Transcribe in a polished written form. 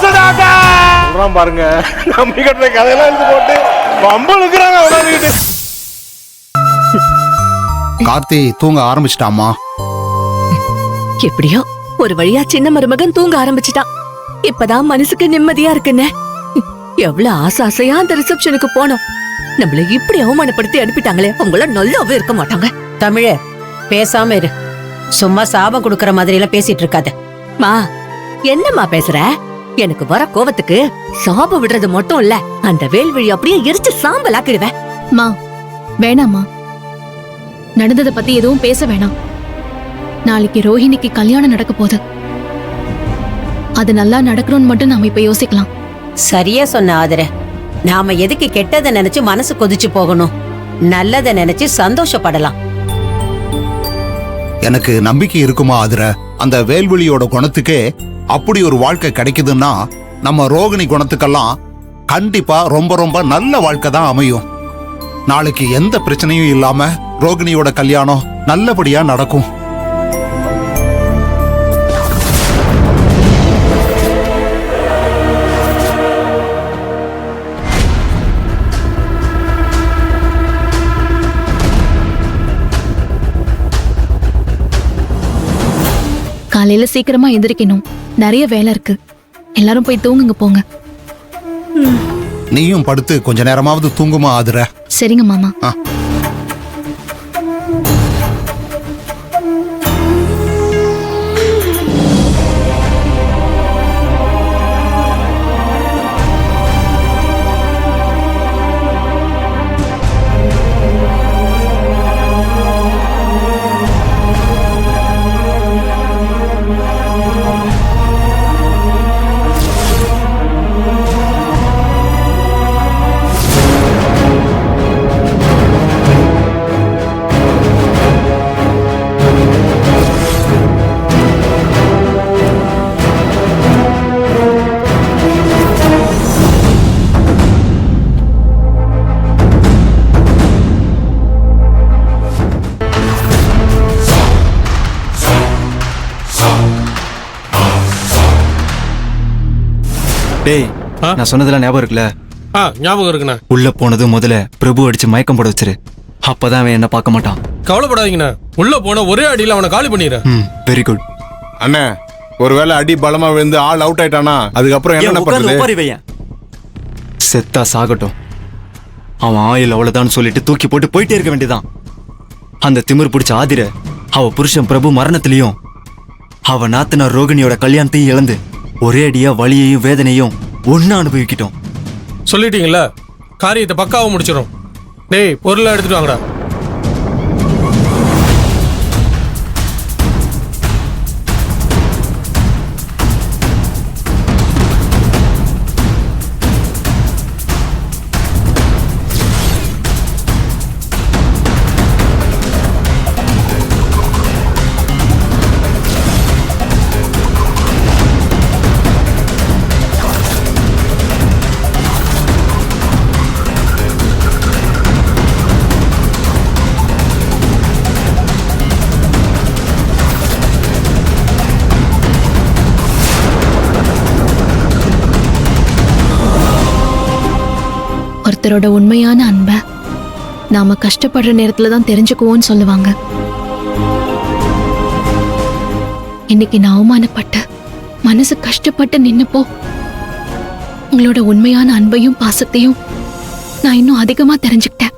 சொல்றான் பாருங்க. நம்பி கட்டுற கதையெல்லாம் எடுத்து போட்டு பம்பளுக்குறாங்க அவனால. கார்த்தி தூங்க ஆரம்பிச்சிட்டாமா. எப்படியோ ஒரு வழியா சின்ன மருமகன் தூங்க ஆரம்பிச்சிட்டான். இப்பதான் மனசுக்கு நிம்மதியா இருக்குன்னு. எவ்வளவு ஆசையா அந்த ரிசப்ஷனுக்கு போனோம். நம்மள இப்படி அவமானப்படுத்தி அனுப்பிட்டாங்களே, அவங்கள நல்லாவே இருக்க மாட்டாங்க. தமிழ பேசாம இரு. சும்மா சாபம் கொடுக்கற மாதிரி எல்லாம் பேசிட்டு இருக்காத. மா என்னம்மா பேசுற? எனக்கு வர கோவத்துக்கு சாபம் விடுறது மட்டும் இல்ல, அந்த வேல்வழி அப்படியே எரிச்சு சாம்பலாக்கிடுவேன். மா வேணாமா, நடந்ததை பத்தி எதுவும் பேச வேணாம். நாளைக்கு ரோஹிணிக்கு கல்யாணம் நடக்க போகுது. அது நல்லா நடக்கணும்னு மட்டும் நாம இப்ப யோசிக்கலாம். சரியா சொன்ன ஆதர. நாம எதுக்கு கெட்டதை நினைச்சு மனசு கொதிச்சு போகணும்? நல்லதை நினைச்சு சந்தோஷப்படலாம். எனக்கு நம்பிக்கை இருக்குமா ஆதிர? அந்த வேல்விழியோட குணத்துக்கே அப்படி ஒரு வாழ்க்கை கிடைக்குதுன்னா நம்ம ரோகிணி குணத்துக்கெல்லாம் கண்டிப்பா ரொம்ப ரொம்ப நல்ல வாழ்க்கை தான் அமையும். நாளைக்கு எந்த பிரச்சனையும் இல்லாம ரோகிணியோட கல்யாணம் நல்லபடியா நடக்கும். காலையில சீக்கிரமா எந்திரிக்கணும். நிறைய வேலை இருக்கு. எல்லாரும் போய் தூங்குங்க போங்க. நீயும் படுத்து கொஞ்ச நேரமாவது தூங்குமா ஆதிர? சரிங்க மாமா. டேய், நான் சொன்னதெல்லாம் ஞாபகம் இருக்குல்ல? ஞாபகம் இருக்குண்ணா. உள்ள போனது முதல்ல பிரபு அடிச்சு மயக்கம் போட வச்சிரு. அப்பதான் அவன் என்ன பார்க்க மாட்டான். கவலைப்படாதீங்கண்ணா. உள்ள போன ஒரே அடியில அவனை காலி பண்ணிடுறேன். வெரி குட் அண்ணே. ஒருவேளை அடி பலமா விழுந்து ஆள் அவுட் ஆயிட்டானா அதுக்கப்புறம் என்ன பண்றது? செத்தா சாகட்டும். அவன் ஆயில் அவ்வளவுதான் சொல்லிட்டு தூக்கி போட்டு போயிட்டே இருக்க வேண்டியதான். அந்த திமிர் பிடிச்ச ஆதிர அவ புருஷன் பிரபு மரணத்திலையும் அவ நாத்தனார் ரோகிணியோட கல்யாணத்தையும் இழந்து ஒரே அடியா வலியையும் வேதனையும் ஒன்னா அனுபவிக்கிட்டோம். சொல்லிட்டீங்களா? காரியத்தை பக்காவும் முடிச்சிடும். டேய், பொருளை எடுத்துட்டு வாங்கடா. ஒருத்தரோட உண்மையான அன்பை நாம கஷ்டப்படுற நேரத்துல தான் தெரிஞ்சுக்குவோம்னு சொல்லுவாங்க. இன்னைக்கு நான் அவமானப்பட்ட மனசு கஷ்டப்பட்டு நின்னப்போ உங்களோட உண்மையான அன்பையும் பாசத்தையும் நான் இன்னும் அதிகமா தெரிஞ்சுக்கிட்டேன்.